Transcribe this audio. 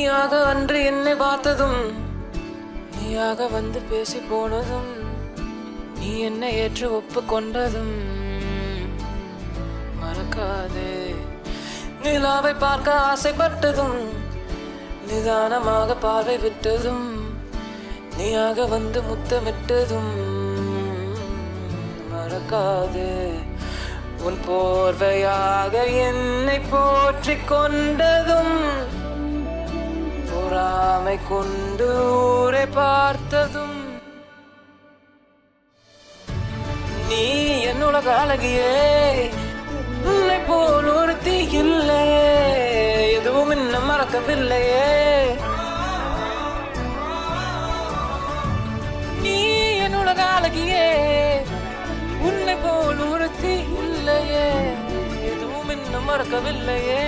நீயாக அன்று என்னை பார்த்ததும், நீயாக வந்து பேசி போனதும், நீ என்னை ஏற்று ஒப்புக்கொண்டதும் மறக்காதே. நிலாவை பார்க்க ஆசைப்பட்டதும், நிதானமாக பார்வை விட்டதும், நீயாக வந்து முத்தமிட்டதும் மறக்காதே. உன் போர்வையாக என்னை போற்றிக் கொண்டதும், பொறாமை கொண்டு ஊரை பார்த்ததும், நீ என்னுலக அழகியே, உன்னை போல் ஒருத்தி இல்லையே, எதுவும் இன்னும் மறக்கவில்லையே. நீ என்னுலக அழகியே, உன்னை போல் ஒருத்தி இல்லையே, எதுவும் இன்னும் மறக்கவில்லையே.